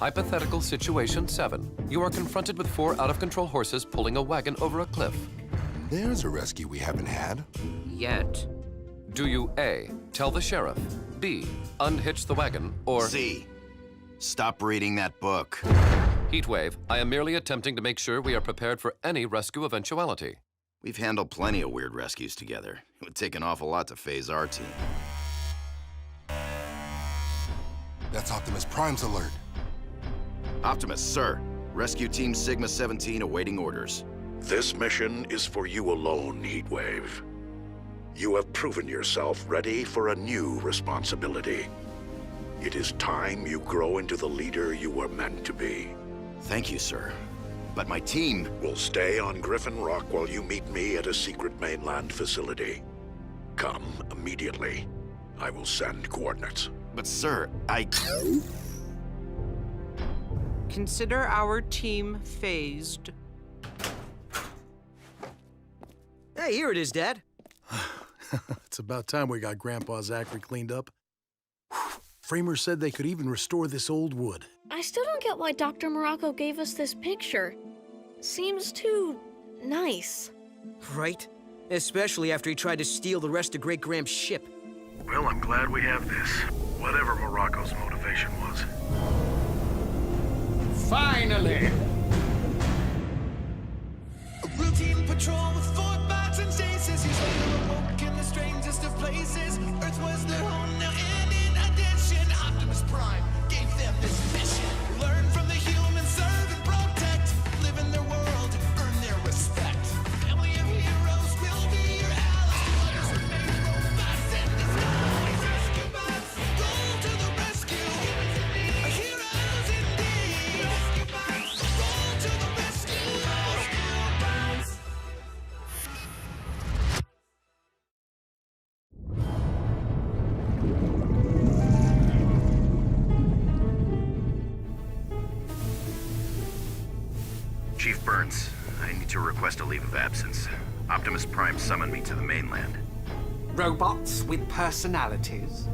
Hypothetical Situation 7. You are confronted with 4 out-of-control horses pulling a wagon over a cliff. There's a rescue we haven't had. Yet. Do you A, tell the sheriff, B, unhitch the wagon, or C, stop reading that book. Heatwave, I am merely attempting to make sure we are prepared for any rescue eventuality. We've handled plenty of weird rescues together. It would take an awful lot to phase our team. That's Optimus Prime's alert. Optimus, sir. Rescue Team Sigma-17 awaiting orders. This mission is for you alone, Heatwave. You have proven yourself ready for a new responsibility. It is time you grow into the leader you were meant to be. Thank you, sir. But my team Will stay on Griffin Rock while you meet me at a secret mainland facility. Come immediately. I will send coordinates. But sir, Consider our team phased. Hey, here it is, Dad. It's about time we got Grandpa's acre cleaned up. Framers said they could even restore this old wood. I still don't get why Dr. Morocco gave us this picture. Seems too nice. Right? Especially after he tried to steal the rest of Great Graham's ship. Well, I'm glad we have this. Whatever Morocco's motivation was. Finally! A routine patrol with 4 bots and chases. He's later awoke in the strangest of places. Earth was their home now, and in addition, Optimus Prime gave them this mission. Learn from the humans, serve and protect. Live in their world, earn their respect. Family of heroes will be your allies. Remain robots in disguise. Rescue bots, roll to the rescue. Heroes indeed. Rescue bots, roll to the rescue. Rescue bots. Chief Burns, I need to request a leave of absence. Optimus Prime summoned me to the mainland. Robots with personalities.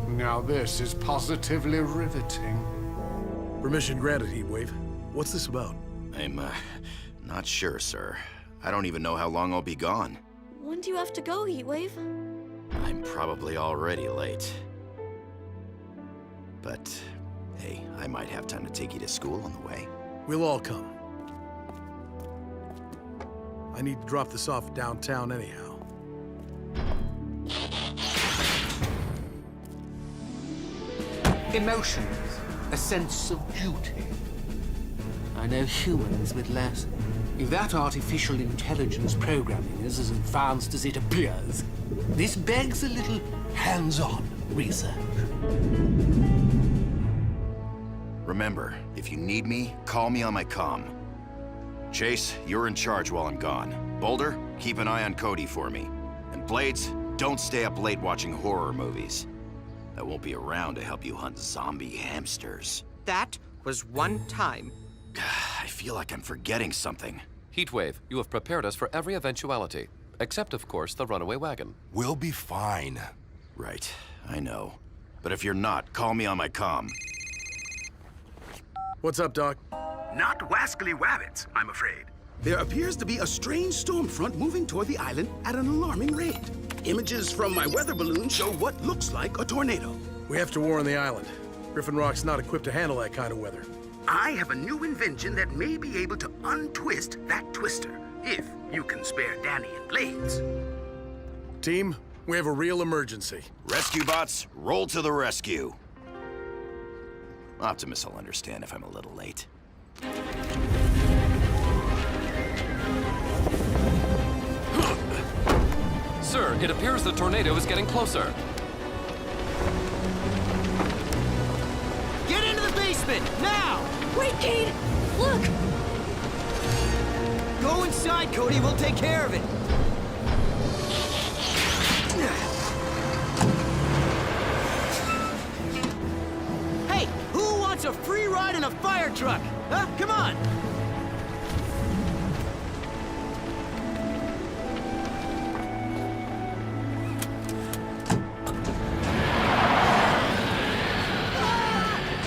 Now this is positively riveting. Permission granted, Heatwave. What's this about? I'm, not sure, sir. I don't even know how long I'll be gone. When do you have to go, Heatwave? I'm probably already late. But, hey, I might have time to take you to school on the way. We'll all come. I need to drop this off downtown anyhow. Emotions, a sense of duty. I know humans with less. If that artificial intelligence programming is as advanced as it appears, this begs a little hands-on research. Remember, if you need me, call me on my comm. Chase, you're in charge while I'm gone. Boulder, keep an eye on Cody for me. And Blades, don't stay up late watching horror movies. I won't be around to help you hunt zombie hamsters. That was one time. I feel like I'm forgetting something. Heatwave, you have prepared us for every eventuality, except, of course, the runaway wagon. We'll be fine. Right, I know. But if you're not, call me on my comm. What's up, Doc? Not wascally wabbits, I'm afraid. There appears to be a strange storm front moving toward the island at an alarming rate. Images from my weather balloon show what looks like a tornado. We have to warn the island. Griffin Rock's not equipped to handle that kind of weather. I have a new invention that may be able to untwist that twister, if you can spare Danny and Blades. Team, we have a real emergency. Rescue bots, roll to the rescue. Optimus will understand if I'm a little late. Sir, it appears the tornado is getting closer. Get into the basement, now! Wait, Cade! Look! Go inside, Cody. We'll take care of it. Hey, who wants a free ride in a fire truck? Huh? Come on!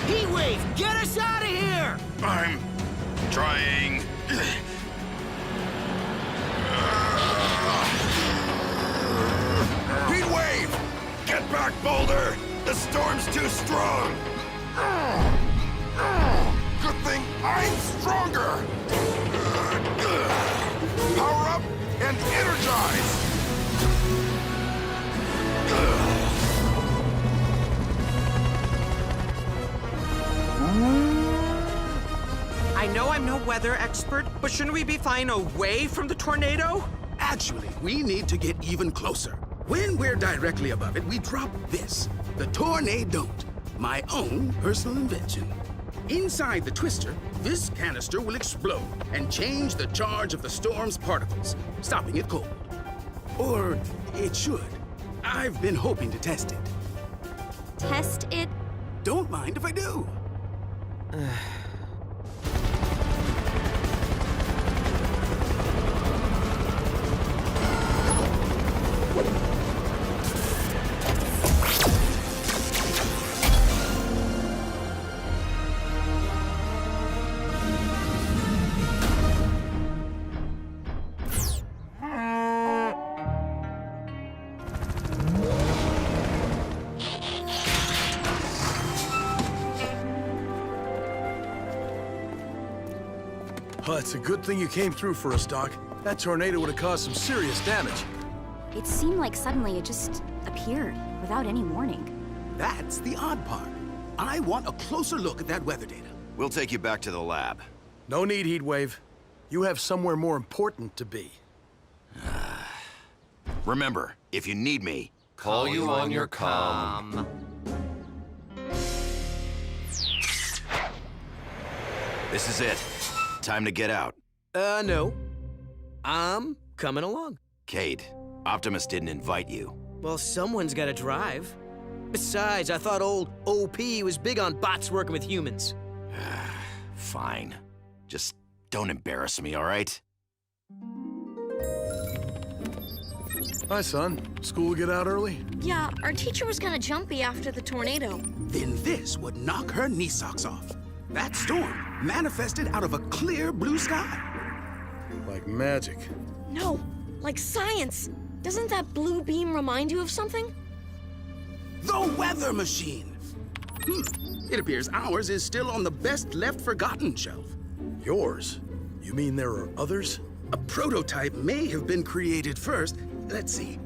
Heatwave, get us out of here! I'm trying. Heatwave! Get back, Boulder! The storm's too strong! Good thing I'm stronger! Power up and energize! I know I'm no weather expert, but shouldn't we be flying away from the tornado? Actually, we need to get even closer. When we're directly above it, we drop this, the Tornado, my own personal invention. Inside the twister, this canister will explode and change the charge of the storm's particles, stopping it cold. Or it should. I've been hoping to test it. Test it? Don't mind if I do. Oh, it's a good thing you came through for us, Doc. That tornado would have caused some serious damage. It seemed like suddenly it just appeared without any warning. That's the odd part. I want a closer look at that weather data. We'll take you back to the lab. No need, Heatwave. You have somewhere more important to be. Remember, if you need me, Call you on your comm. This is it. Time to get out. No. I'm coming along. Cade, Optimus didn't invite you. Well, someone's gotta drive. Besides, I thought old OP was big on bots working with humans. Fine. Just don't embarrass me, all right? Hi, son. School get out early? Yeah, our teacher was kinda jumpy after the tornado. Then this would knock her knee socks off. That storm manifested out of a clear blue sky. Like magic. No, like science. Doesn't that blue beam remind you of something? The weather machine. It appears ours is still on the best left forgotten shelf. Yours? You mean there are others? A prototype may have been created first. Let's see.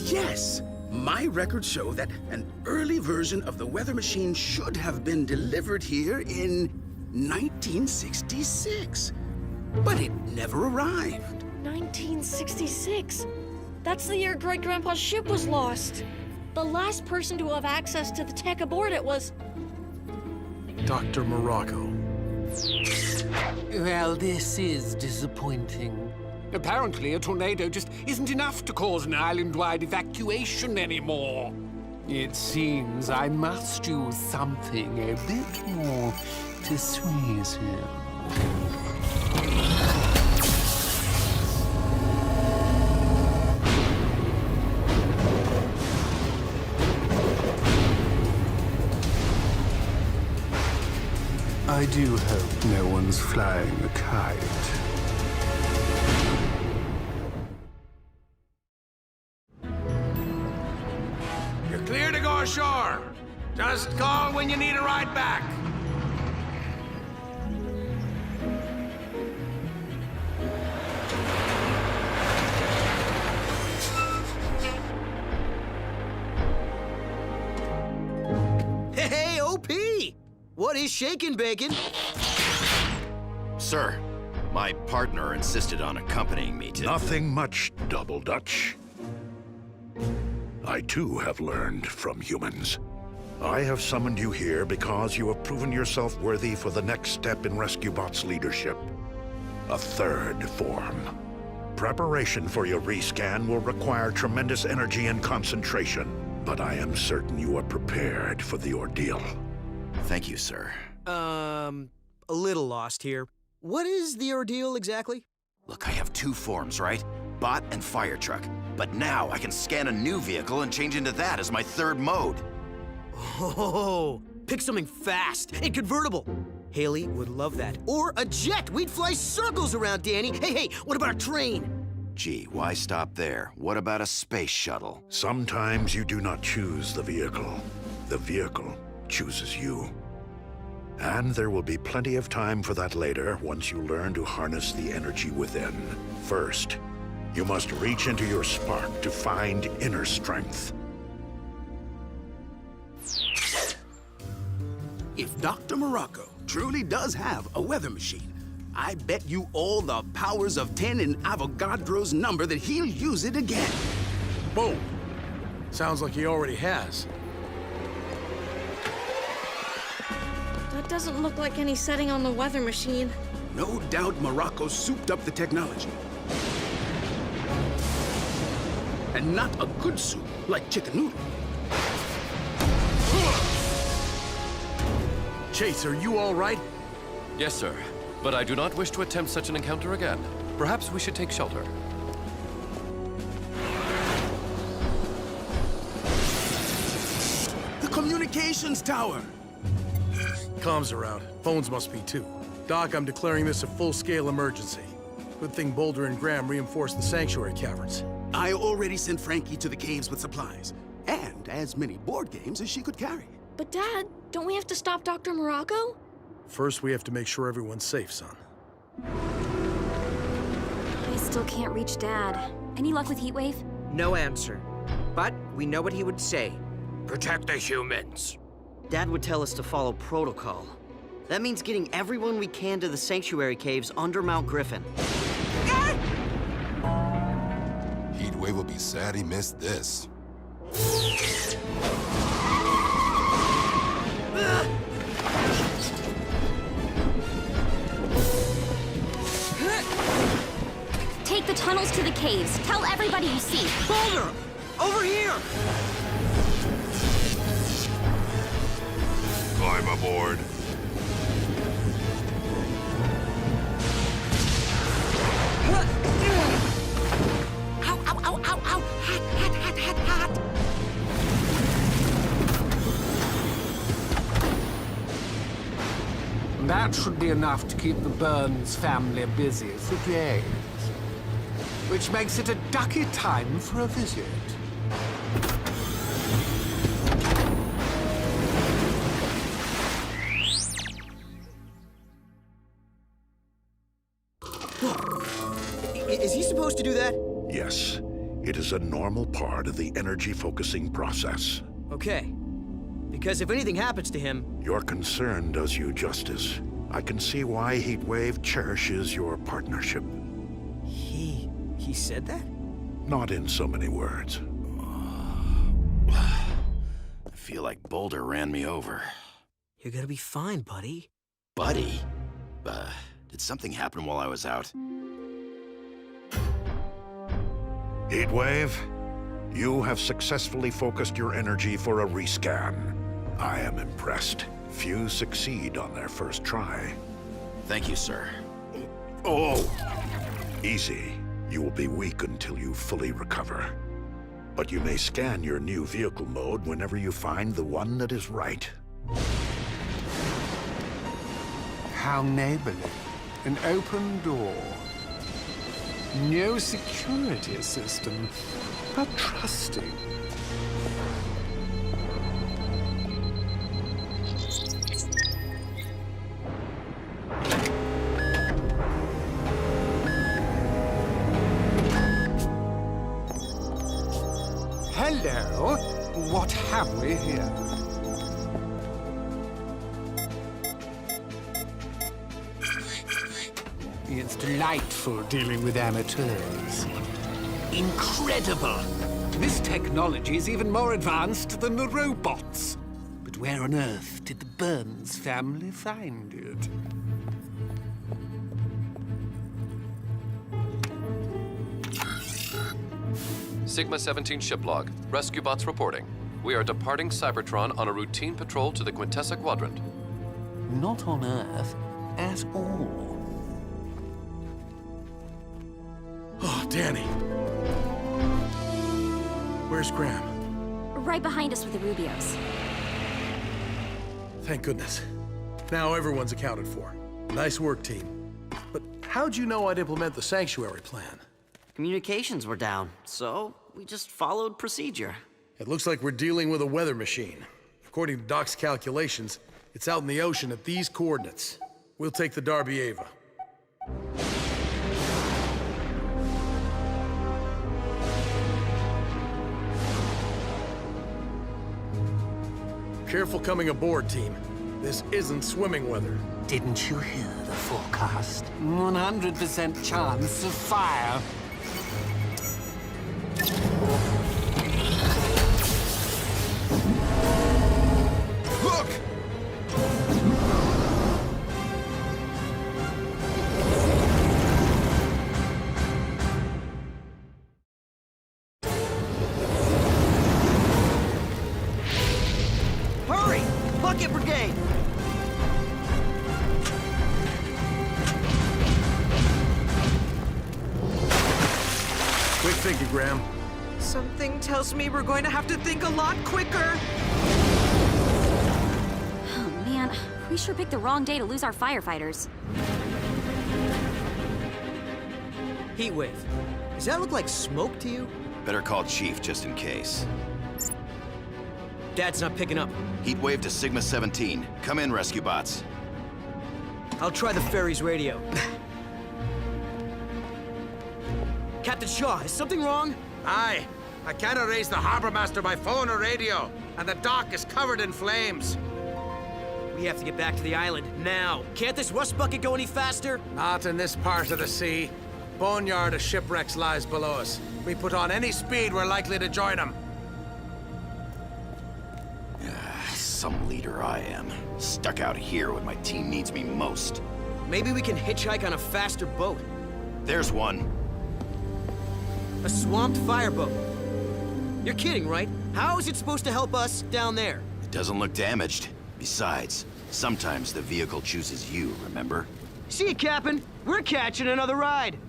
Yes! My records show that an early version of the weather machine should have been delivered here in 1966. But it never arrived. 1966. That's the year Great-Grandpa's ship was lost. The last person to have access to the tech aboard it was... Dr. Morocco. Well, this is disappointing. Apparently, a tornado just isn't enough to cause an island-wide evacuation anymore. It seems I must use something a bit more persuasive. I do hope no one's flying a kite. You're clear to go ashore. Just call when you need a ride back. Hey, OP! What is shaking, Bacon? Sir, my partner insisted on accompanying me to... Nothing much, Double Dutch. I too have learned from humans. I have summoned you here because you have proven yourself worthy for the next step in RescueBot's leadership. A third form. Preparation for your rescan will require tremendous energy and concentration, but I am certain you are prepared for the ordeal. Thank you, sir. A little lost here. What is the ordeal exactly? Look, I have two forms, right? Bot and fire truck. But now I can scan a new vehicle and change into that as my third mode. Oh, pick something fast and convertible. Haley would love that. Or a jet. We'd fly circles around Danny. Hey, what about a train? Gee, why stop there? What about a space shuttle? Sometimes you do not choose the vehicle. The vehicle chooses you. And there will be plenty of time for that later once you learn to harness the energy within. First, you must reach into your spark to find inner strength. If Dr. Morocco truly does have a weather machine, I bet you all the powers of 10 in Avogadro's number that he'll use it again. Boom. Sounds like he already has. That doesn't look like any setting on the weather machine. No doubt Morocco souped up the technology. And not a good soup like chicken noodle. Chase, are you all right? Yes, sir. But I do not wish to attempt such an encounter again. Perhaps we should take shelter. The communications tower! Comms are out. Phones must be too. Doc, I'm declaring this a full-scale emergency. Good thing Boulder and Graham reinforced the sanctuary caverns. I already sent Frankie to the caves with supplies. And as many board games as she could carry. But Dad, don't we have to stop Dr. Morocco? First, we have to make sure everyone's safe, son. I still can't reach Dad. Any luck with Heatwave? No answer. But we know what he would say. Protect the humans. Dad would tell us to follow protocol. That means getting everyone we can to the sanctuary caves under Mount Griffin. Heatwave will be sad he missed this. Take the tunnels to the caves. Tell everybody you see. Boulder! Over here! Climb aboard. Ow, ow, ow, ow, ow! Hot! That should be enough to keep the Burns family busy for days. Which makes it a ducky time for a visit. Is he supposed to do that? Yes, it is a normal part of the energy focusing process. Okay. Because if anything happens to him... Your concern does you justice. I can see why Heatwave cherishes your partnership. He said that? Not in so many words. I feel like Boulder ran me over. You're gonna be fine, buddy. Buddy? Did something happen while I was out? Heatwave, you have successfully focused your energy for a rescan. I am impressed. Few succeed on their first try. Thank you, sir. Oh! Easy. You will be weak until you fully recover. But you may scan your new vehicle mode whenever you find the one that is right. How neighborly. An open door. No security system, but trusting. Hello. What have we here? It's delightful dealing with amateurs. Incredible! This technology is even more advanced than the robots. But where on earth did the Burns family find it? Sigma 17 ship log. Rescue bots reporting. We are departing Cybertron on a routine patrol to the Quintessa Quadrant. Not on Earth at all. Oh, Danny. Where's Graham? Right behind us with the Rubios. Thank goodness. Now everyone's accounted for. Nice work, team. But how'd you know I'd implement the sanctuary plan? Communications were down, so we just followed procedure. It looks like we're dealing with a weather machine. According to Doc's calculations, it's out in the ocean at these coordinates. We'll take the Darby Ava. Careful coming aboard, team. This isn't swimming weather. Didn't you hear the forecast? 100% chance of fire. Look! Hurry! Bucket Brigade! Quick thinking, Graham. Something tells me we're going to have to think a lot quicker. Oh man, we sure picked the wrong day to lose our firefighters. Heatwave. Does that look like smoke to you? Better call Chief just in case. Dad's not picking up. Heatwave to Sigma 17. Come in, rescue bots. I'll try the ferry's radio. Captain Shaw, is something wrong? Aye. I cannot raise the harbor master by phone or radio, and the dock is covered in flames. We have to get back to the island, now. Can't this rust bucket go any faster? Not in this part of the sea. Boneyard of shipwrecks lies below us. We put on any speed, we're likely to join them. Some leader I am. Stuck out here when my team needs me most. Maybe we can hitchhike on a faster boat. There's one. A swamped fireboat. You're kidding, right? How is it supposed to help us down there? It doesn't look damaged. Besides, sometimes the vehicle chooses you, remember? See you, Captain. We're catching another ride.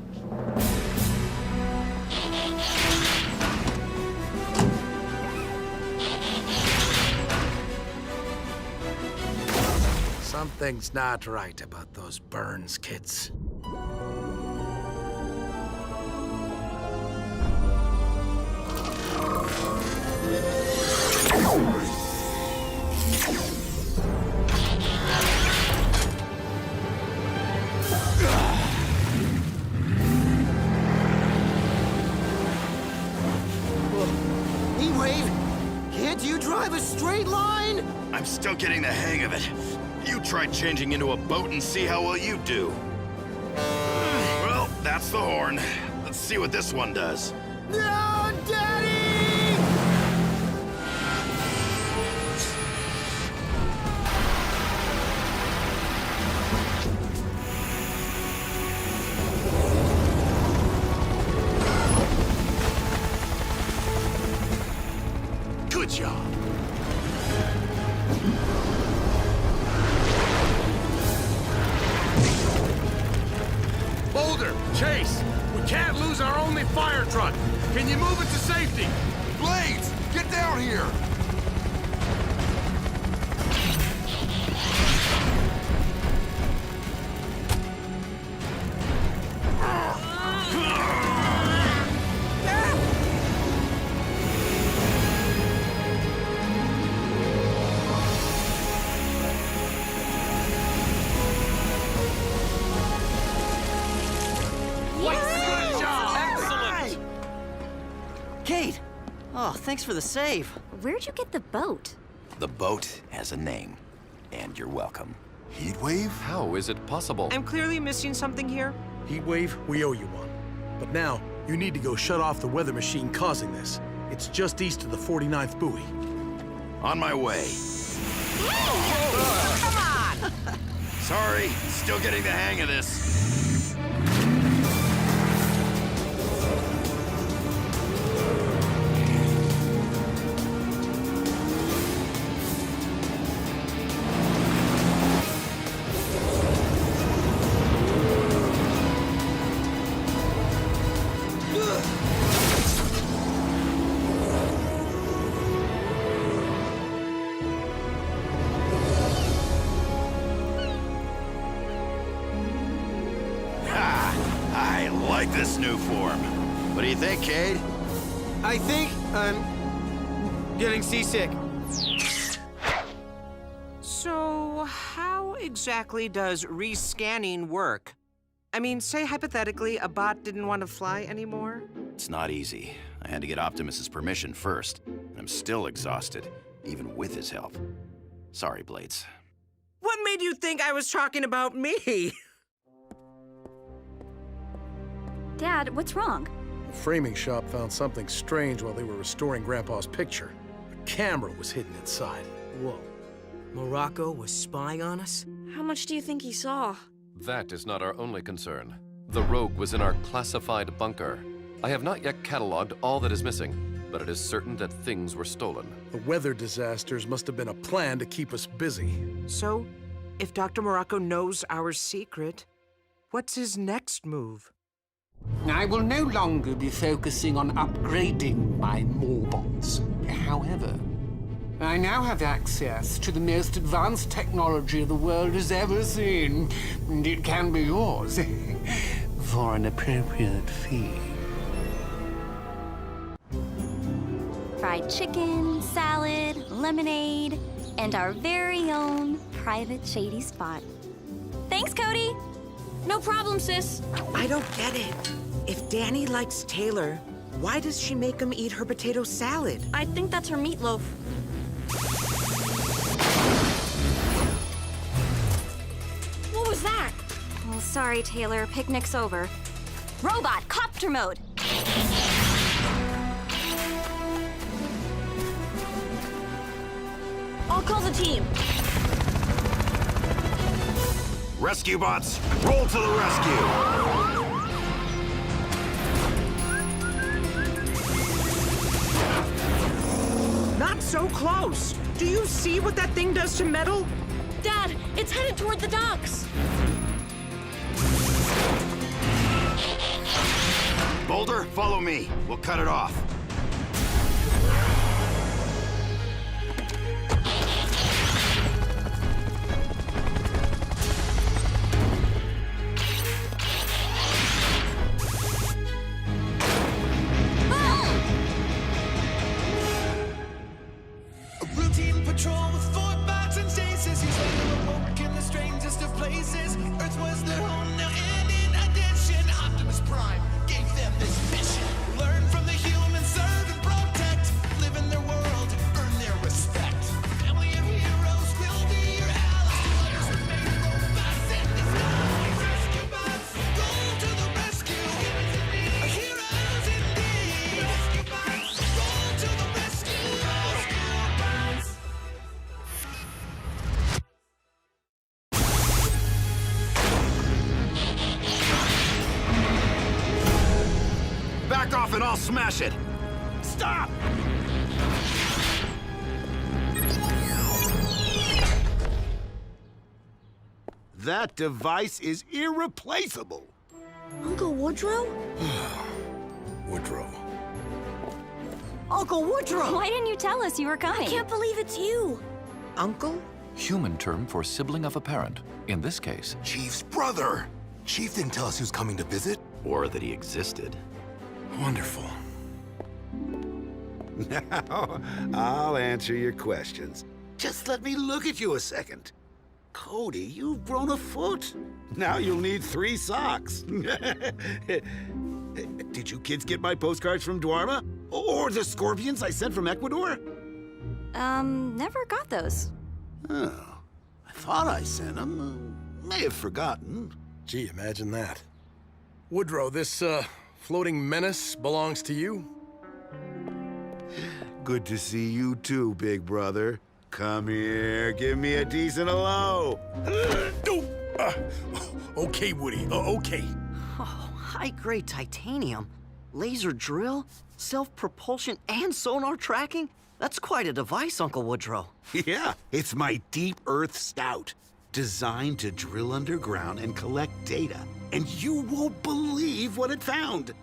Something's not right about those Burns kids. Heatwave, can't you drive a straight line? I'm still getting the hang of it. You try changing into a boat and see how well you do. Well, that's the horn. Let's see what this one does. No, Daddy! Good job. Boulder, Chase, we can't lose our only fire truck. Can you move it to safety? Blades, get down here! Kate! Oh, thanks for the save. Where'd you get the boat? The boat has a name, and you're welcome. Heatwave? How is it possible? I'm clearly missing something here. Heatwave, we owe you one. But now, you need to go shut off the weather machine causing this. It's just east of the 49th buoy. On my way. Come on! Sorry, still getting the hang of this. this new form. What do you think, Cade? I think I'm getting seasick. So, how exactly does rescanning work? I mean, say hypothetically a bot didn't want to fly anymore? It's not easy. I had to get Optimus's permission first, and I'm still exhausted, even with his help. Sorry, Blades. What made you think I was talking about me? Dad, what's wrong? The framing shop found something strange while they were restoring Grandpa's picture. A camera was hidden inside. Whoa. Morocco was spying on us? How much do you think he saw? That is not our only concern. The rogue was in our classified bunker. I have not yet cataloged all that is missing, but it is certain that things were stolen. The weather disasters must have been a plan to keep us busy. So, if Dr. Morocco knows our secret, what's his next move? I will no longer be focusing on upgrading my Morbots. However, I now have access to the most advanced technology the world has ever seen, and it can be yours for an appropriate fee. Fried chicken, salad, lemonade, and our very own private shady spot. Thanks, Cody! No problem, sis. I don't get it. If Danny likes Taylor, why does she make him eat her potato salad? I think that's her meatloaf. What was that? Oh, sorry, Taylor. Picnic's over. Robot, copter mode! I'll call the team. Rescue bots, roll to the rescue! Not so close! Do you see what that thing does to metal? Dad, it's headed toward the docks. Boulder, follow me. We'll cut it off. Routine patrol with Fortbots and stasis. He's later awoke in the strangest of places. Earth was their home now, and in addition, Optimus Prime gave them this mission. Learn from the humans, serve and protect. Live in their world, earn their respect. Family of heroes will be your allies. Remain robots in disguise. Rescue bots, go to the rescue. Heroes indeed. Rescue bots, go to the rescue. Rescue bots. Back off and I'll smash it! Stop! That device is irreplaceable. Uncle Woodrow? Woodrow. Uncle Woodrow! Why didn't you tell us you were coming? I can't believe it's you. Uncle? Human term for sibling of a parent. In this case, Chief's brother. Chief didn't tell us he was coming to visit. Or that he existed. Wonderful. Now, I'll answer your questions. Just let me look at you a second. Cody, you've grown a foot. Now you'll need 3 socks. Did you kids get my postcards from Dwarma? Or the scorpions I sent from Ecuador? Never got those. Oh, I thought I sent them. May have forgotten. Gee, imagine that. Woodrow, this, floating menace belongs to you? Good to see you too, big brother. Come here, give me a decent hello. Okay, Woody, okay. Oh, high-grade titanium, laser drill, self-propulsion, and sonar tracking? That's quite a device, Uncle Woodrow. Yeah, it's my Deep Earth Stout, designed to drill underground and collect data. And you won't believe what it found.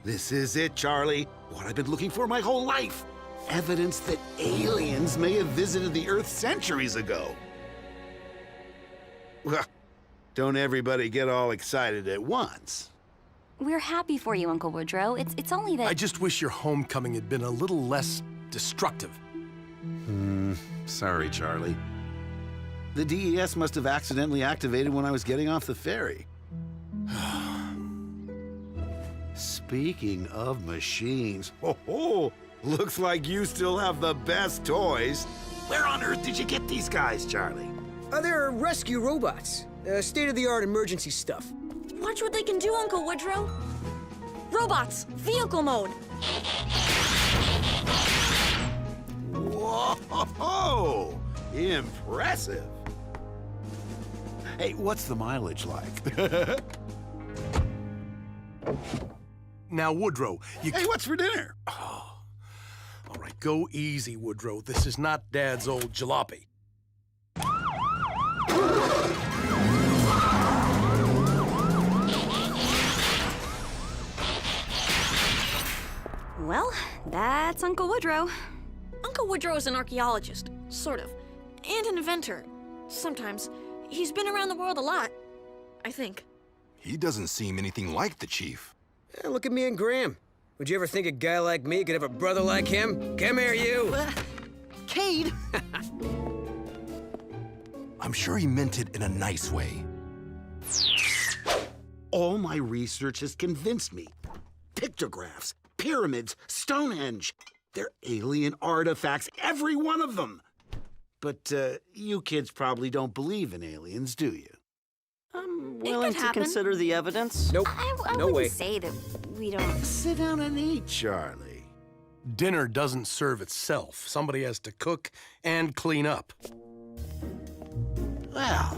This is it, Charlie. What I've been looking for my whole life. Evidence that aliens may have visited the Earth centuries ago. Well, don't everybody get all excited at once. We're happy for you, Uncle Woodrow. It's only that... I just wish your homecoming had been a little less destructive. Sorry, Charlie. The DES must have accidentally activated when I was getting off the ferry. Speaking of machines, looks like you still have the best toys. Where on earth did you get these guys, Charlie? They're rescue robots. State-of-the-art emergency stuff. Watch what they can do, Uncle Woodrow. Robots, vehicle mode. Whoa! Impressive. Hey, what's the mileage like? Now, Woodrow, Hey, what's for dinner? Oh. All right, go easy, Woodrow. This is not Dad's old jalopy. Well, that's Uncle Woodrow. Uncle Woodrow is an archaeologist, sort of, and an inventor. Sometimes. He's been around the world a lot, I think. He doesn't seem anything like the Chief. Yeah, look at me and Graham. Would you ever think a guy like me could have a brother like him? Come here, you! Cade! I'm sure he meant it in a nice way. All my research has convinced me. Pictographs, pyramids, Stonehenge. They're alien artifacts, every one of them. But you kids probably don't believe in aliens, do you? I'm willing to consider the evidence. Nope. I No wouldn't way. say that we don't... Sit down and eat, Charlie. Dinner doesn't serve itself. Somebody has to cook and clean up. Well,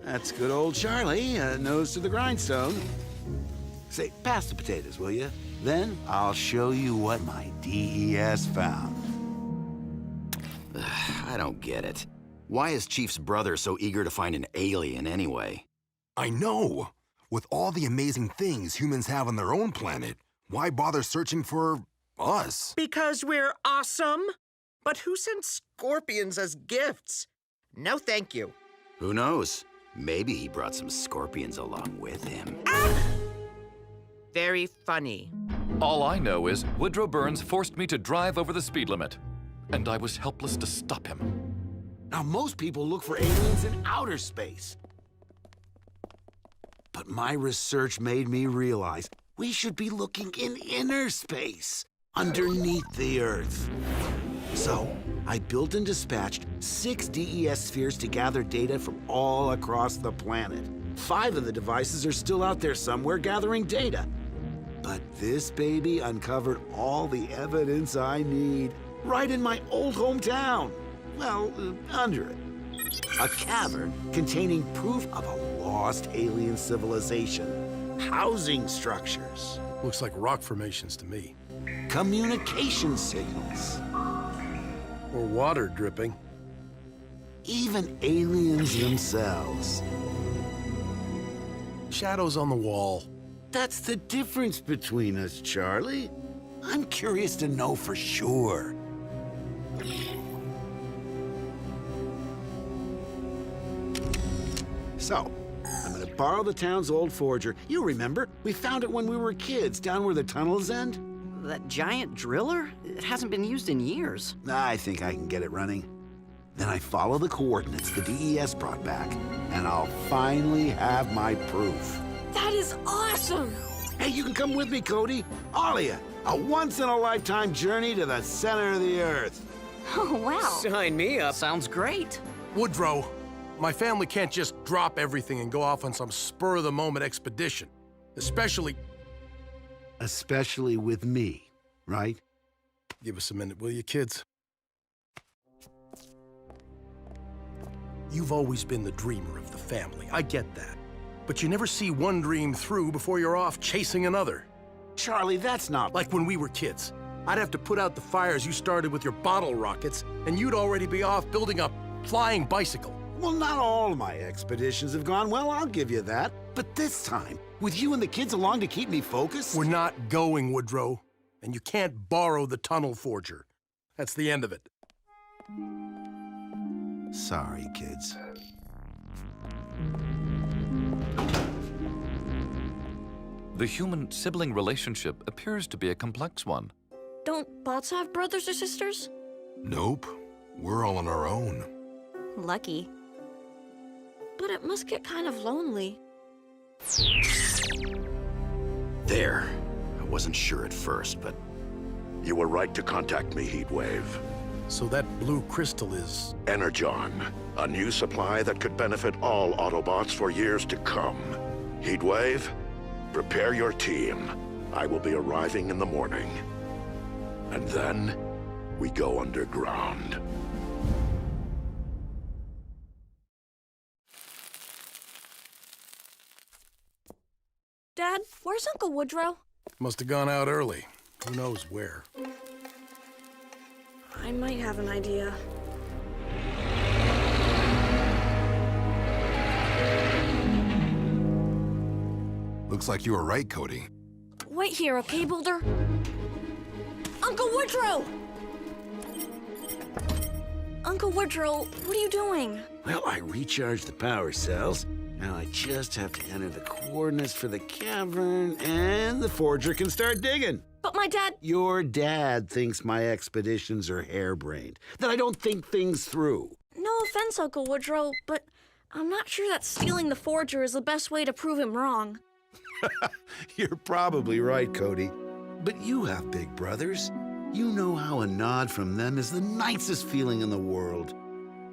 that's good old Charlie, nose to the grindstone. Say, pass the potatoes, will you? Then I'll show you what my DES found. I don't get it. Why is Chief's brother so eager to find an alien anyway? I know. With all the amazing things humans have on their own planet, why bother searching for us? Because we're awesome. But who sent scorpions as gifts? No, thank you. Who knows? Maybe he brought some scorpions along with him. Very funny. All I know is Woodrow Burns forced me to drive over the speed limit, and I was helpless to stop him. Now, most people look for aliens in outer space. But my research made me realize we should be looking in inner space, underneath the Earth. So, I built and dispatched 6 DES spheres to gather data from all across the planet. 5 of the devices are still out there somewhere gathering data. But this baby uncovered all the evidence I need, right in my old hometown. Well, under it. A cavern containing proof of a lost alien civilization. Housing structures. Looks like rock formations to me. Communication signals. Or water dripping. Even aliens themselves. Shadows on the wall. That's the difference between us, Charlie. I'm curious to know for sure. So, I'm gonna borrow the town's old forger. You remember, we found it when we were kids, down where the tunnels end? That giant driller? It hasn't been used in years. I think I can get it running. Then I follow the coordinates the DES brought back, and I'll finally have my proof. That is awesome! Hey, you can come with me, Cody. All of you. A once-in-a-lifetime journey to the center of the Earth. Oh, wow. Sign me up. Sounds great. Woodrow, my family can't just drop everything and go off on some spur-of-the-moment expedition. Especially with me, right? Give us a minute, will you, kids? You've always been the dreamer of the family. I get that. But you never see one dream through before you're off chasing another. Charlie, that's not... Like when we were kids. I'd have to put out the fires you started with your bottle rockets, and you'd already be off building a flying bicycle. Well, not all my expeditions have gone well, I'll give you that. But this time, with you and the kids along to keep me focused... We're not going, Woodrow. And you can't borrow the tunnel forger. That's the end of it. Sorry, kids. The human-sibling relationship appears to be a complex one. Don't bots have brothers or sisters? Nope. We're all on our own. Lucky. But it must get kind of lonely. There. I wasn't sure at first, but... You were right to contact me, Heatwave. So that blue crystal is... Energon, a new supply that could benefit all Autobots for years to come. Heatwave, prepare your team. I will be arriving in the morning. And then, we go underground. Dad, where's Uncle Woodrow? Must have gone out early. Who knows where? I might have an idea. Looks like you were right, Cody. Wait here, okay, Boulder? Uncle Woodrow! Uncle Woodrow, what are you doing? Well, I recharged the power cells. Now I just have to enter the coordinates for the cavern, and the forger can start digging. But my dad... Your dad thinks my expeditions are harebrained, that I don't think things through. No offense, Uncle Woodrow, but I'm not sure that stealing the forger is the best way to prove him wrong. You're probably right, Cody. But you have big brothers. You know how a nod from them is the nicest feeling in the world.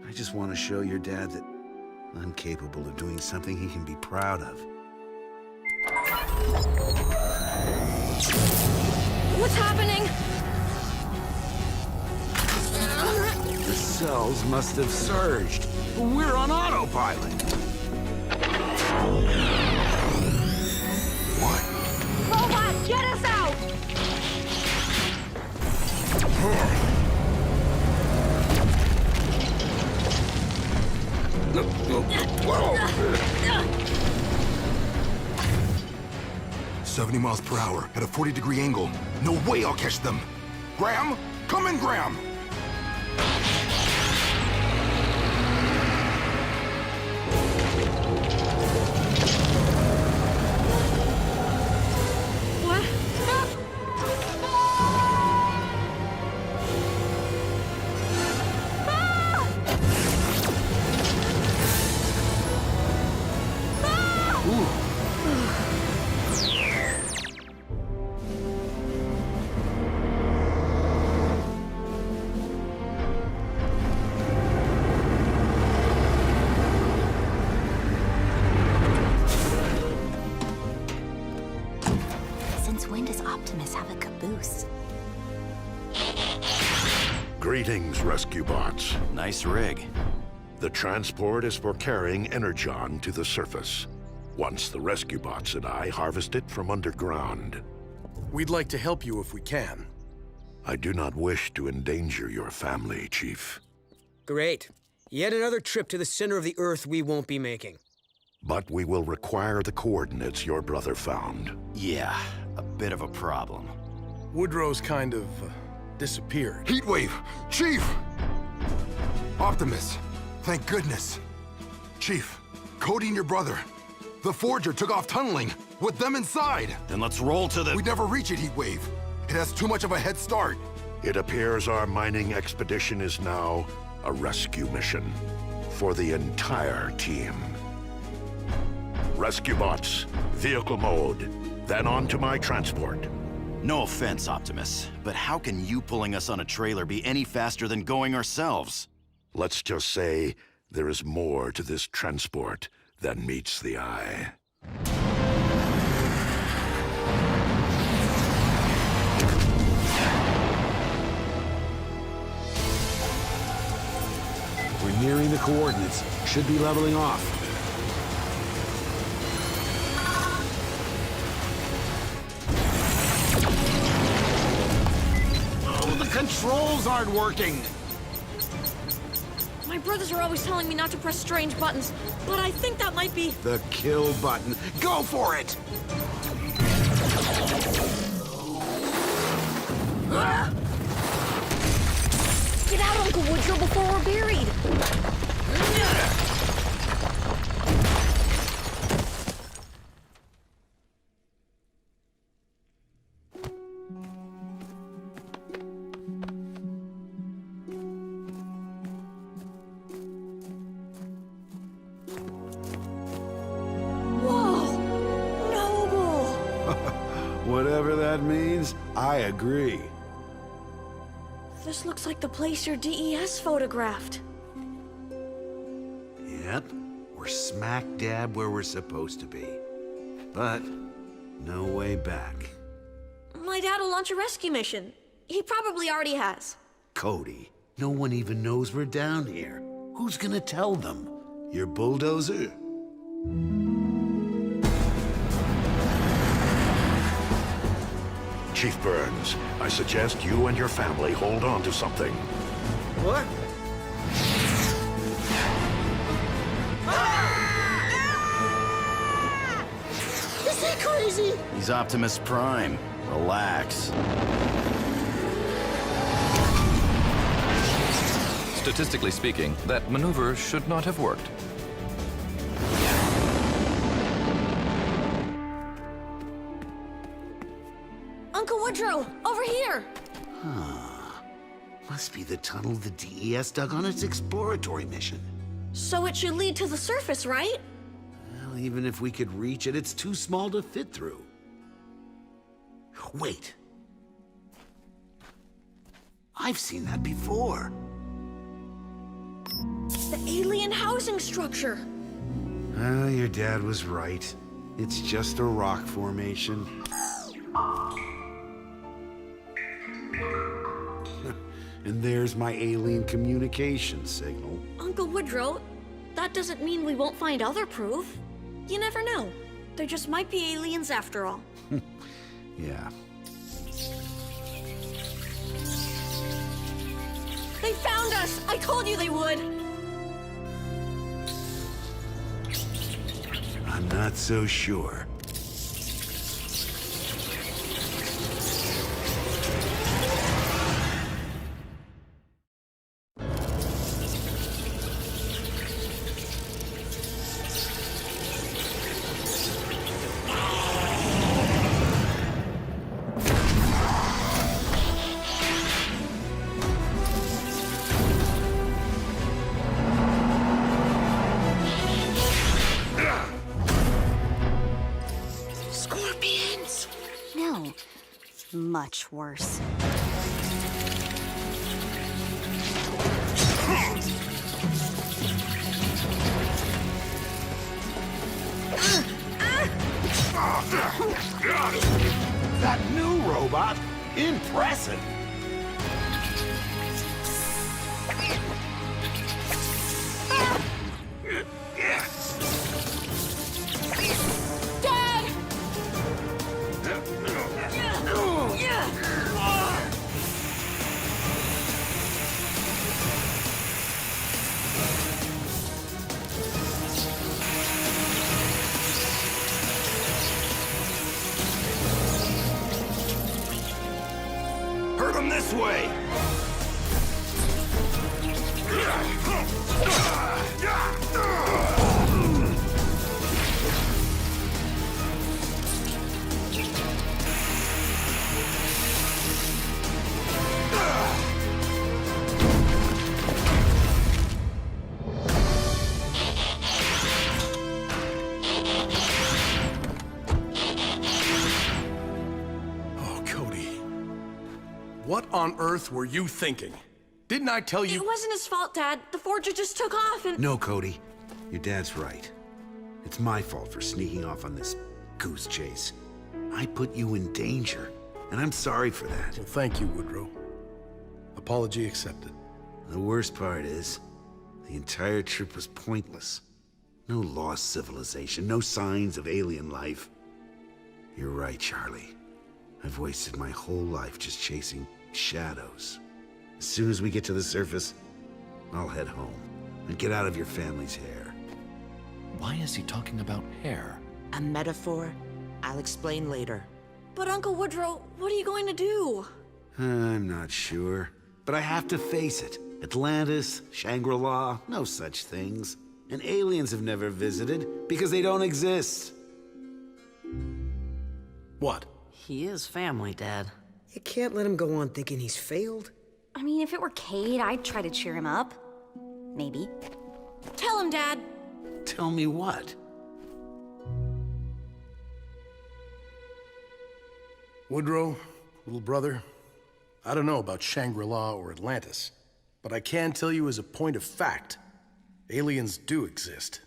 I just want to show your dad that I'm capable of doing something he can be proud of. What's happening? The cells must have surged. We're on autopilot. What? Robot, get us out! Whoa! 70 miles per hour at a 40-degree angle. No way I'll catch them. Graham? Come in, Graham! What? Since when does Optimus have a caboose? Greetings, rescue bots. Nice rig. The transport is for carrying Energon to the surface. Once the rescue bots and I harvest it from underground. We'd like to help you if we can. I do not wish to endanger your family, Chief. Great. Yet another trip to the center of the Earth we won't be making. But we will require the coordinates your brother found. Yeah, a bit of a problem. Woodrow's kind of disappeared. Heatwave! Chief! Optimus! Thank goodness. Chief, Cody and your brother. The forger took off tunneling with them inside. Then let's roll to the... We'd never reach it, Heatwave. It has too much of a head start. It appears our mining expedition is now a rescue mission for the entire team. Rescue bots, vehicle mode, then on to my transport. No offense, Optimus, but how can you pulling us on a trailer be any faster than going ourselves? Let's just say there is more to this transport than meets the eye. We're nearing the coordinates. Should be leveling off. Oh, the controls aren't working! My brothers are always telling me not to press strange buttons, but I think that might be... The kill button. Go for it! Get out, Uncle Woodrow, before we're buried! Whatever that means, I agree. This looks like the place your DES photographed. Yep, we're smack dab where we're supposed to be. But no way back. My dad will launch a rescue mission. He probably already has. Cody, no one even knows we're down here. Who's gonna tell them? Your bulldozer? Chief Burns, I suggest you and your family hold on to something. What? Is he crazy? He's Optimus Prime. Relax. Statistically speaking, that maneuver should not have worked. Uncle Woodrow, over here! Must be the tunnel the DES dug on its exploratory mission. So it should lead to the surface, right? Well, even if we could reach it, it's too small to fit through. Wait. I've seen that before. The alien housing structure. Your dad was right. It's just a rock formation. And there's my alien communication signal. Uncle Woodrow, that doesn't mean we won't find other proof. You never know. There just might be aliens after all. Yeah. They found us! I told you they would! I'm not so sure. Much worse. That new robot? Impressive! Hurt him this way! What on earth were you thinking? Didn't I tell you? It wasn't his fault, Dad. The Forger just took off and... No, Cody. Your dad's right. It's my fault for sneaking off on this goose chase. I put you in danger, and I'm sorry for that. Well, thank you, Woodrow. Apology accepted. The worst part is, the entire trip was pointless. No lost civilization, no signs of alien life. You're right, Charlie. I've wasted my whole life just chasing shadows. As soon as we get to the surface, I'll head home and get out of your family's hair. Why is he talking about hair? A metaphor? I'll explain later. But Uncle Woodrow, what are you going to do? I'm not sure, but I have to face it. Atlantis, Shangri-La, no such things. And aliens have never visited because they don't exist. What? He is family, Dad. You can't let him go on thinking he's failed. I mean, if it were Cade, I'd try to cheer him up. Maybe. Tell him, Dad. Tell me what? Woodrow, little brother, I don't know about Shangri-La or Atlantis, but I can tell you as a point of fact, aliens do exist.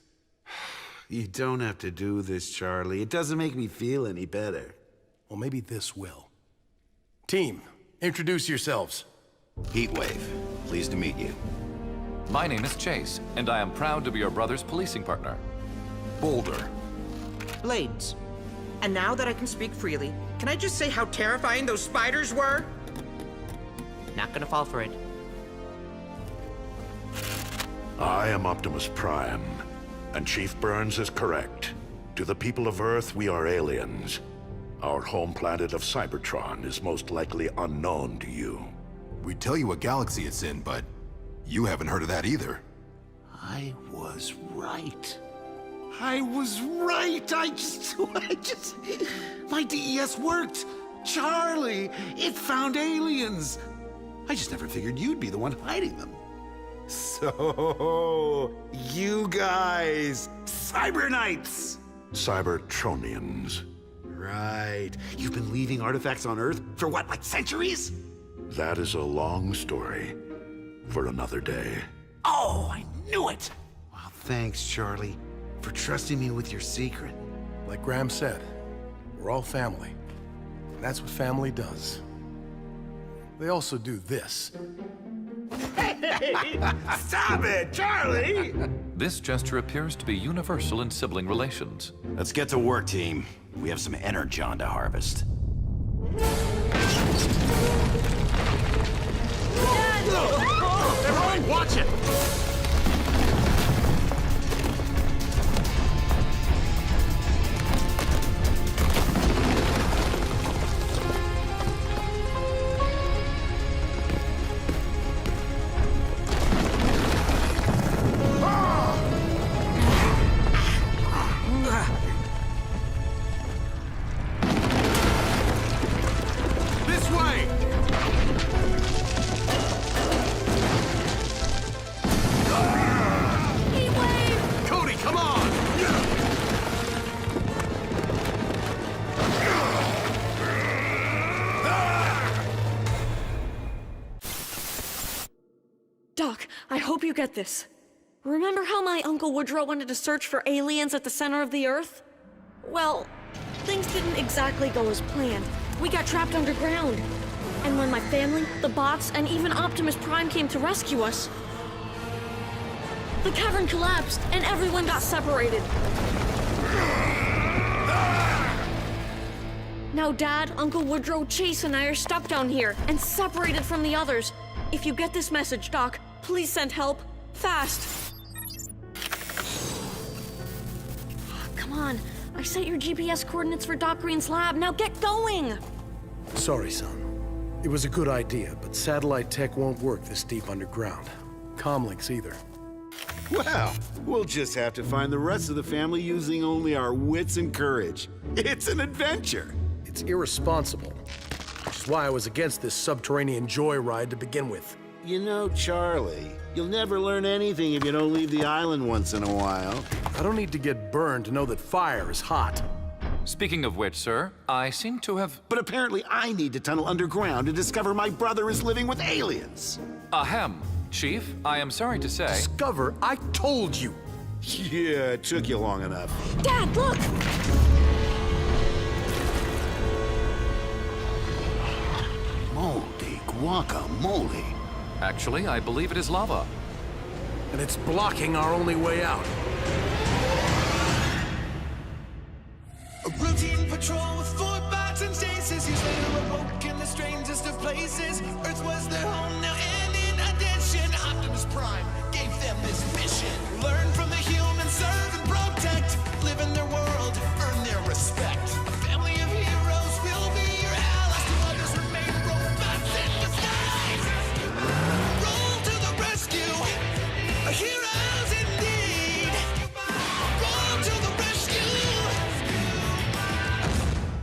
You don't have to do this, Charlie. It doesn't make me feel any better. Well, maybe this will. Team, introduce yourselves. Heatwave, pleased to meet you. My name is Chase, and I am proud to be your brother's policing partner. Boulder. Blades. And now that I can speak freely, can I just say how terrifying those spiders were? Not gonna fall for it. I am Optimus Prime, and Chief Burns is correct. To the people of Earth, we are aliens. Our home planet of Cybertron is most likely unknown to you. We tell you what galaxy it's in, but you haven't heard of that either. I was right. I was right. I just, my DES worked. Charlie, it found aliens. I just never figured you'd be the one hiding them. So, you guys, Cyberknights. Cybertronians. Right. You've been leaving artifacts on Earth for what, like centuries? That is a long story for another day. Oh, I knew it! Well, thanks, Charlie, for trusting me with your secret. Like Graham said, we're all family. And that's what family does. They also do this. Hey! Stop it, Charlie! This gesture appears to be universal in sibling relations. Let's get to work, team. We have some energon to harvest. Everyone, watch it! Doc, I hope you get this. Remember how my Uncle Woodrow wanted to search for aliens at the center of the Earth? Well, things didn't exactly go as planned. We got trapped underground. And when my family, the bots, and even Optimus Prime came to rescue us, the cavern collapsed and everyone got separated. Now Dad, Uncle Woodrow, Chase, and I are stuck down here and separated from the others. If you get this message, Doc, please send help. Fast. Come on. I set your GPS coordinates for Doc Green's lab. Now get going! Sorry, son. It was a good idea, but satellite tech won't work this deep underground. Comlinks either. Well, we'll just have to find the rest of the family using only our wits and courage. It's an adventure. It's irresponsible, which is why I was against this subterranean joyride to begin with. You know, Charlie, you'll never learn anything if you don't leave the island once in a while. I don't need to get burned to know that fire is hot. Speaking of which, sir, I seem to have... But apparently I need to tunnel underground to discover my brother is living with aliens. Ahem. Chief, I am sorry to say... Discover? I told you! Yeah, it took you long enough. Dad, look! Moldy guacamole. Actually, I believe it is lava. And it's blocking our only way out. A routine patrol with 4 bots and stasis. Years later awoke in the strangest of places. Earth was their home now, and in addition, Optimus Prime gave them this mission. Learn from the humans, serve and protect. Live in their world, earn their respect. A family of heroes will be your allies. To others remain robots in disguise. Roll to the rescue, heroes indeed. Roll to the rescue.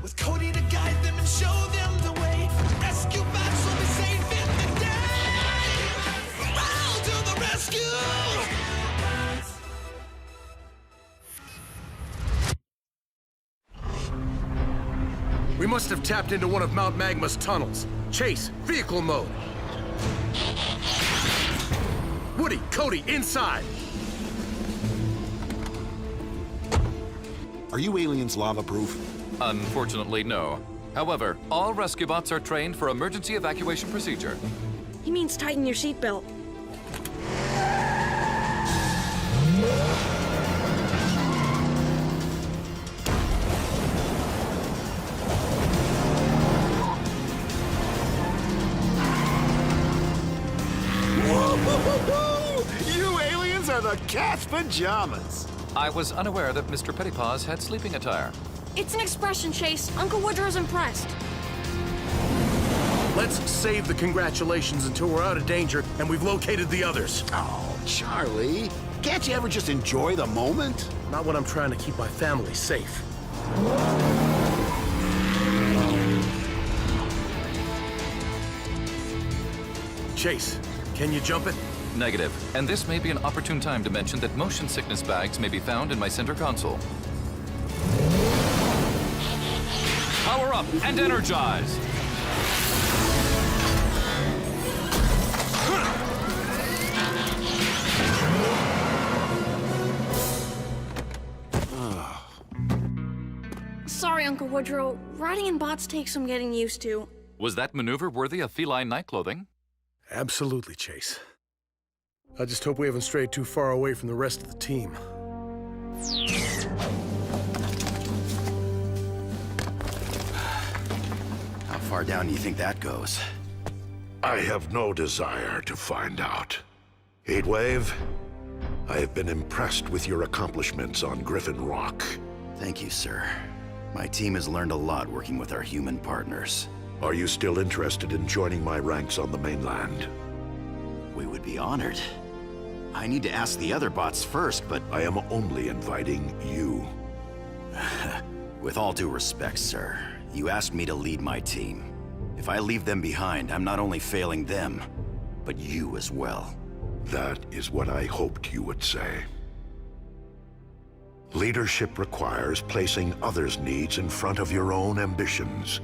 With Cody to guide them and show them the way. must have tapped into one of Mount Magma's tunnels. Chase, vehicle mode. Woody, Cody, inside. Are you aliens lava-proof? Unfortunately, no. However, all rescue bots are trained for emergency evacuation procedure. He means tighten your seatbelt. You aliens are the cat's pajamas. I was unaware that Mr. Pettypaws had sleeping attire. It's an expression, Chase. Uncle Woodrow's impressed. Let's save the congratulations until we're out of danger and we've located the others. Oh, Charlie, can't you ever just enjoy the moment? Not when I'm trying to keep my family safe. Chase, can you jump it? Negative. And this may be an opportune time to mention that motion sickness bags may be found in my center console. Power up and energize! Sorry, Uncle Woodrow. Riding in bots takes some getting used to. Was that maneuver worthy of feline night clothing? Absolutely, Chase. I just hope we haven't strayed too far away from the rest of the team. How far down do you think that goes? I have no desire to find out. Heatwave, I have been impressed with your accomplishments on Griffin Rock. Thank you, sir. My team has learned a lot working with our human partners. Are you still interested in joining my ranks on the mainland? We would be honored. I need to ask the other bots first, but I am only inviting you. with all due respect, sir, you asked me to lead my team. If I leave them behind, I'm not only failing them, but you as well. That is what I hoped you would say. Leadership requires placing others' needs in front of your own ambitions.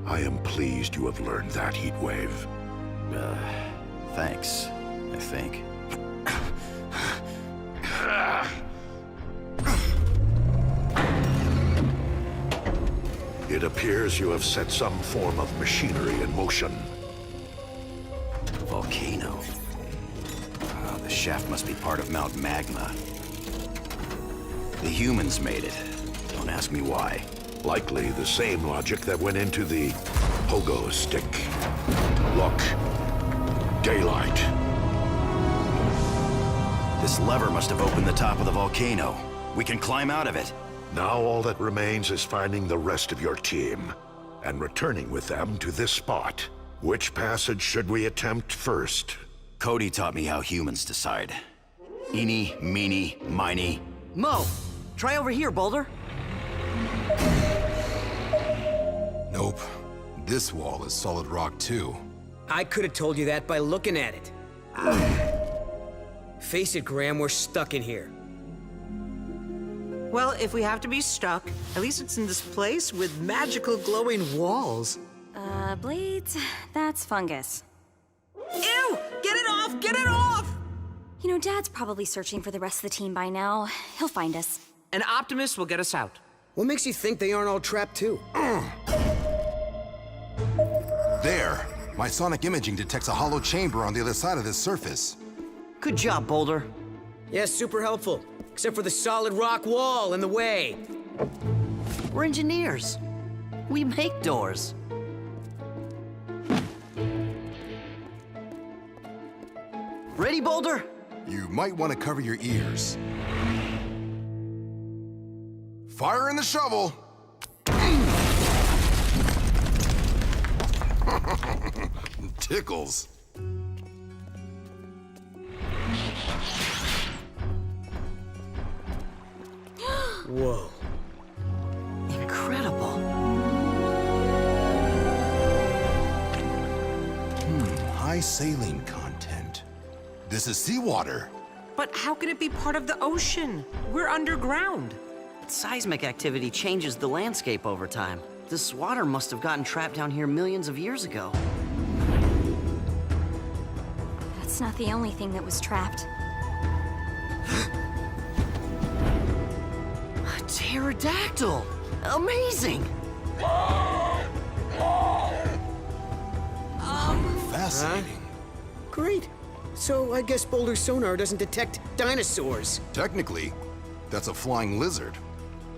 I am pleased you have learned that, Heatwave. Thanks, I think. It appears you have set some form of machinery in motion. A volcano. The shaft must be part of Mount Magma. The humans made it. Don't ask me why. Likely the same logic that went into the pogo stick. Look. Daylight. This lever must have opened the top of the volcano. We can climb out of it. Now all that remains is finding the rest of your team and returning with them to this spot. Which passage should we attempt first? Cody taught me how humans decide. Eeny, meeny, miny. Mo, try over here, Boulder. Nope. This wall is solid rock, too. I could have told you that by looking at it. Face it, Graham, we're stuck in here. Well, if we have to be stuck, at least it's in this place with magical glowing walls. Blades, that's fungus. Ew! Get it off! Get it off! You know, Dad's probably searching for the rest of the team by now. He'll find us. And Optimus will get us out. What makes you think they aren't all trapped too? There! My sonic imaging detects a hollow chamber on the other side of this surface. Good job, Boulder. Yeah, super helpful. Except for the solid rock wall in the way. We're engineers. We make doors. Ready, Boulder? You might want to cover your ears. Fire in the shovel! Tickles. Whoa. Incredible. High saline content. This is seawater. But how can it be part of the ocean? We're underground. Seismic activity changes the landscape over time. This water must have gotten trapped down here millions of years ago. That's not the only thing that was trapped. A pterodactyl! Amazing! Fascinating. Great. So I guess Boulder's sonar doesn't detect dinosaurs. Technically, that's a flying lizard.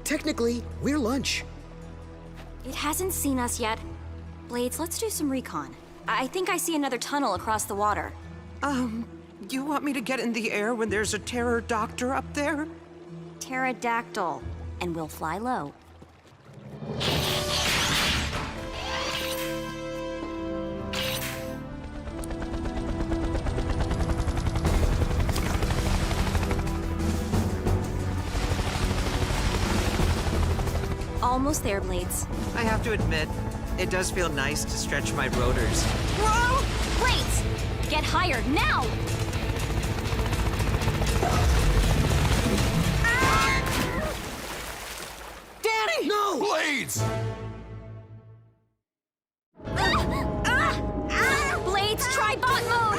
Technically, we're lunch. It hasn't seen us yet. Blades, let's do some recon. I think I see another tunnel across the water. You want me to get in the air when there's a terror doctor up there? Pterodactyl. And we'll fly low. Almost there, Blades. I have to admit, it does feel nice to stretch my rotors. Whoa! Blades! Get higher, now! Danny! No! Blades! Blades, try bot mode!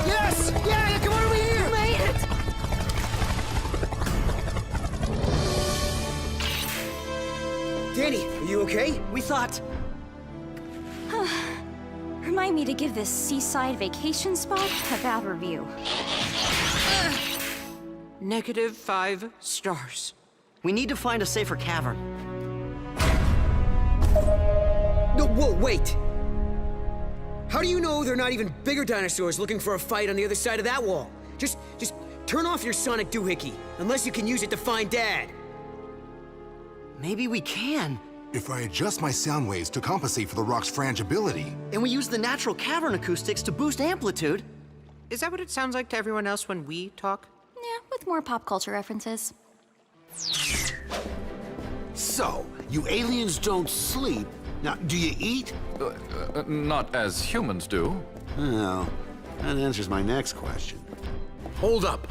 Yes! Yeah, come over here! You made it! Danny, are you okay? We thought... Remind me to give this seaside vacation spot a bad review. -5 stars. We need to find a safer cavern. No, whoa, wait! How do you know they're not even bigger dinosaurs looking for a fight on the other side of that wall? Just turn off your sonic doohickey, unless you can use it to find Dad. Maybe we can. If I adjust my sound waves to compensate for the rock's frangibility. And we use the natural cavern acoustics to boost amplitude. Is that what it sounds like to everyone else when we talk? Yeah, with more pop culture references. So, you aliens don't sleep. Now, do you eat? Not as humans do. Oh, that answers my next question. Hold up.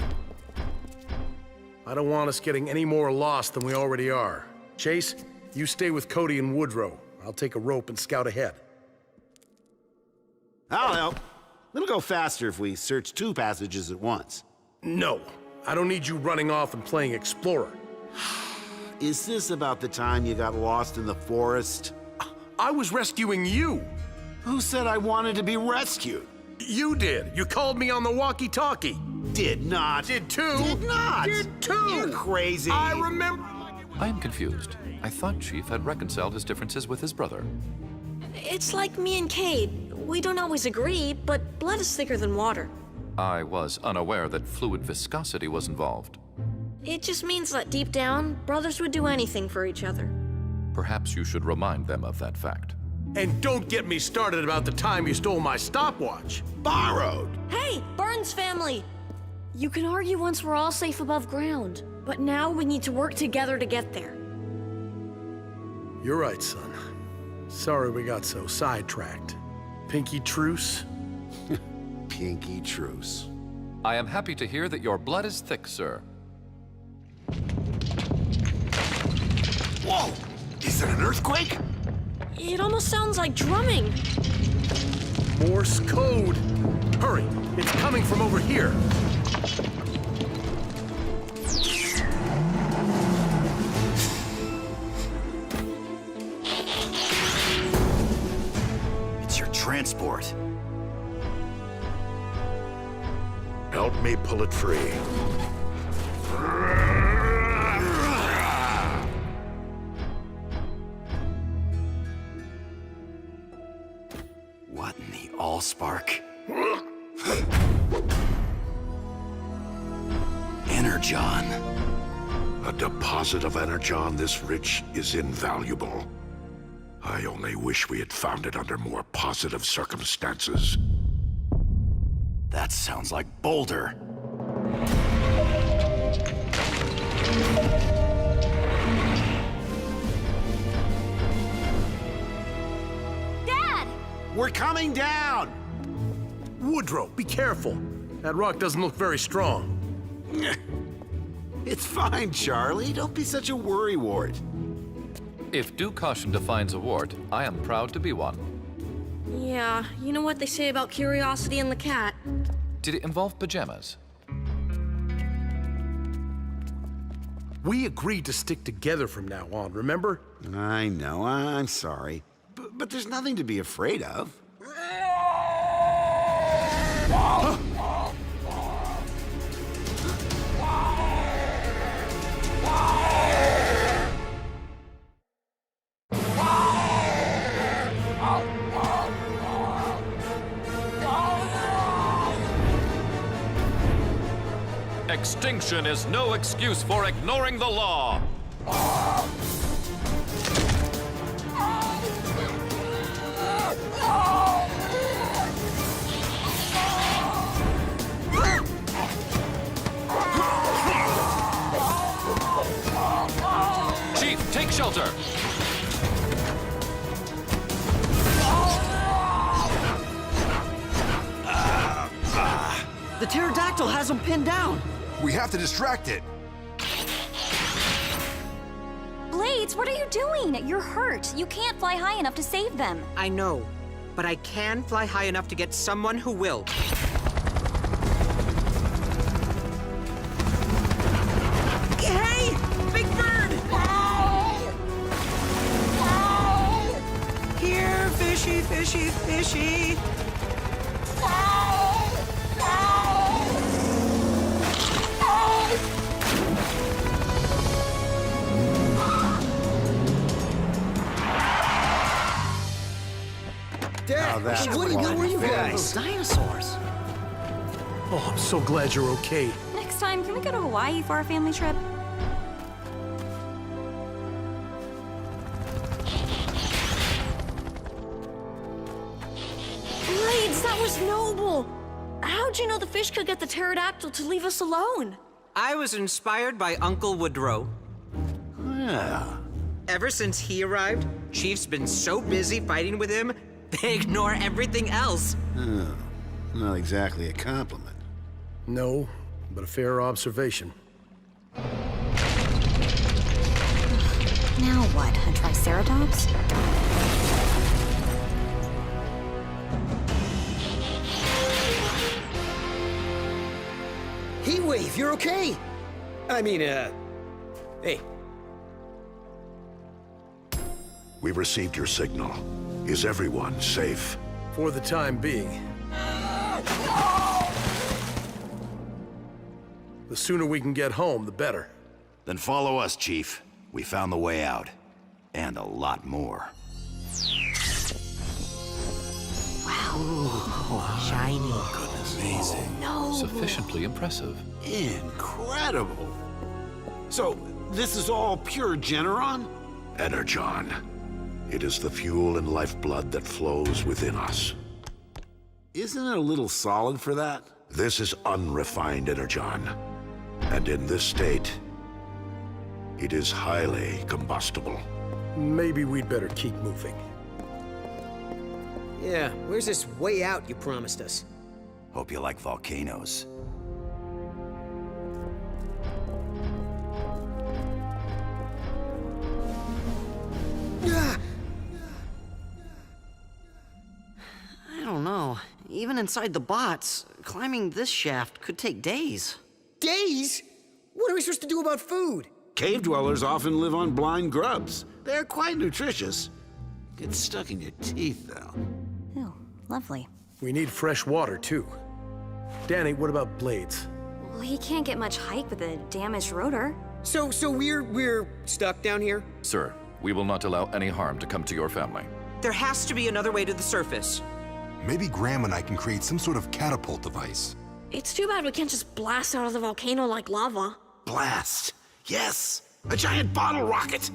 I don't want us getting any more lost than we already are. Chase, you stay with Cody and Woodrow. I'll take a rope and scout ahead. I'll help. It'll go faster if we search 2 passages at once. No, I don't need you running off and playing explorer. Is this about the time you got lost in the forest? I was rescuing you. Who said I wanted to be rescued? You did. You called me on the walkie-talkie. Did not. Did too. Did not. Did too. You're crazy. I remember. I am confused. I thought Chief had reconciled his differences with his brother. It's like me and Cade. We don't always agree, but blood is thicker than water. I was unaware that fluid viscosity was involved. It just means that deep down, brothers would do anything for each other. Perhaps you should remind them of that fact. And don't get me started about the time you stole my stopwatch. Borrowed. Hey, Burns family! You can argue once we're all safe above ground, but now we need to work together to get there. You're right, son. Sorry we got so sidetracked. Pinky truce? Pinky truce. I am happy to hear that your blood is thick, sir. Whoa! Is it an earthquake? It almost sounds like drumming. Morse code. Hurry, it's coming from over here. It's your transport. Help me pull it free. What in the allspark? Energon. A deposit of energon this rich is invaluable. I only wish we had found it under more positive circumstances. That sounds like Boulder. Dad! We're coming down! Woodrow, be careful. That rock doesn't look very strong. It's fine, Charlie. Don't be such a worrywart. If due caution defines a wart, I am proud to be one. Yeah, you know what they say about curiosity and the cat. Did it involve pajamas? We agreed to stick together from now on, remember? I know, I'm sorry. But there's nothing to be afraid of. Extinction is no excuse for ignoring the law. Chief, take shelter. The pterodactyl has him pinned down. We have to distract it. Blades, what are you doing? You're hurt. You can't fly high enough to save them. I know, but I can fly high enough to get someone who will. Hey! Big bird! Here, fishy, fishy, fishy. Dad, what are you guys? Dinosaurs. Oh, I'm so glad you're okay. Next time, can we go to Hawaii for our family trip? Blades, that was noble! How'd you know the fish could get the pterodactyl to leave us alone? I was inspired by Uncle Woodrow. Yeah. Ever since he arrived, Chief's been so busy fighting with him, they ignore everything else. Oh, not exactly a compliment. No, but a fair observation. Now what? A triceratops? Heatwave, you're okay? I mean, hey. We received your signal. Is everyone safe? For the time being. The sooner we can get home, the better. Then follow us, Chief. We found the way out. And a lot more. Shiny. Amazing. No. Sufficiently impressive. Incredible. So, this is all pure Generon? Energon. It is the fuel and lifeblood that flows within us. Isn't it a little solid for that? This is unrefined Energon. And in this state, it is highly combustible. Maybe we'd better keep moving. Yeah, where's this way out you promised us? Hope you like volcanoes. I don't know. Even inside the bots, climbing this shaft could take days. Days? What are we supposed to do about food? Cave dwellers often live on blind grubs. They're quite nutritious. Get stuck in your teeth, though. Ooh, lovely. We need fresh water, too. Danny, what about Blades? Well, he can't get much height with a damaged rotor. So we're stuck down here? Sir, we will not allow any harm to come to your family. There has to be another way to the surface. Maybe Graham and I can create some sort of catapult device. It's too bad we can't just blast out of the volcano like lava. Blast! Yes! A giant bottle rocket!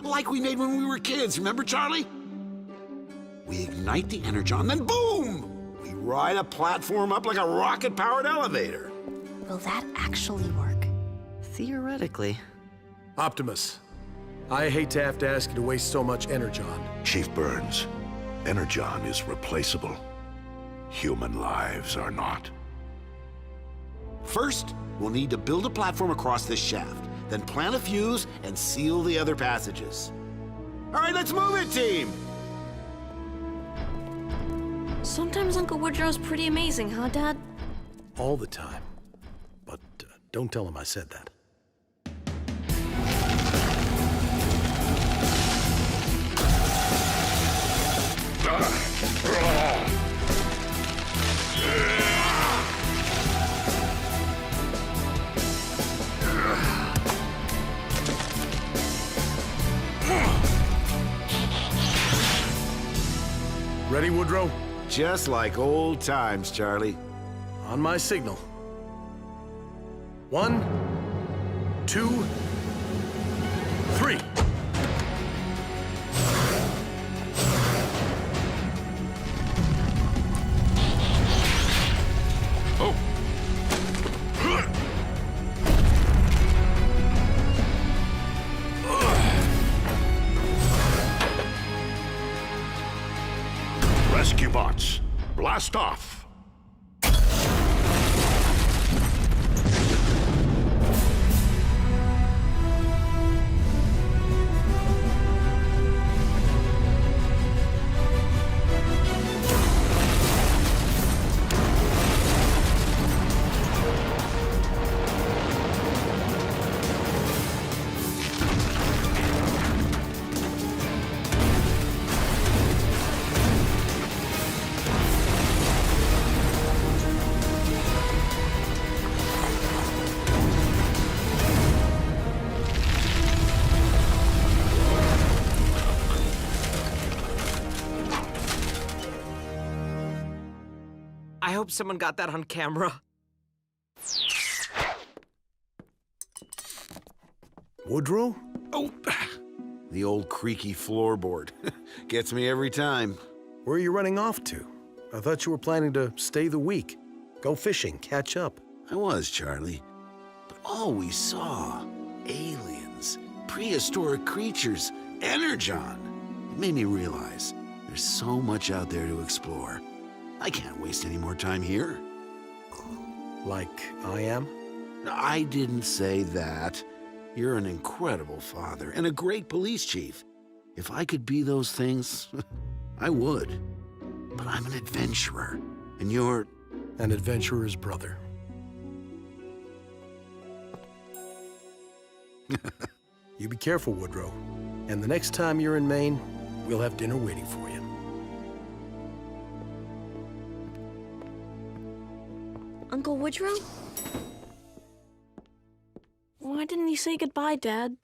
Like we made when we were kids, remember, Charlie? We ignite the energon, then boom! We ride a platform up like a rocket-powered elevator. Will that actually work? Theoretically. Optimus, I hate to have to ask you to waste so much energon. Chief Burns, energon is replaceable. Human lives are not. First, we'll need to build a platform across this shaft, then plant a fuse and seal the other passages. All right, let's move it, team! Sometimes Uncle Woodrow's pretty amazing, huh, Dad? All the time. But don't tell him I said that. Ready, Woodrow? Just like old times, Charlie. On my signal. 1, 2, 3. Oh! Rescue bots, blast off! I hope someone got that on camera. Woodrow? Oh, the old creaky floorboard. Gets me every time. Where are you running off to? I thought you were planning to stay the week. Go fishing, catch up. I was, Charlie. But all we saw, aliens, prehistoric creatures, energon. It made me realize there's so much out there to explore. I can't waste any more time here. Like I am? I didn't say that. You're an incredible father and a great police chief. If I could be those things, I would. But I'm an adventurer, and you're... An adventurer's brother. You be careful, Woodrow. And the next time you're in Maine, we'll have dinner waiting for you. Uncle Woodrow? Why didn't you say goodbye, Dad?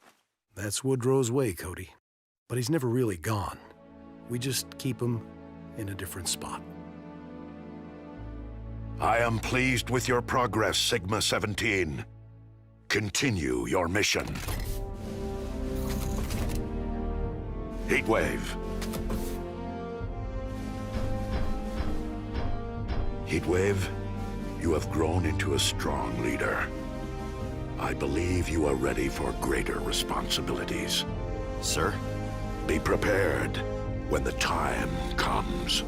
That's Woodrow's way, Cody. But he's never really gone. We just keep him in a different spot. I am pleased with your progress, Sigma-17. Continue your mission. Heatwave. Heatwave, you have grown into a strong leader. I believe you are ready for greater responsibilities. Sir? Be prepared when the time comes.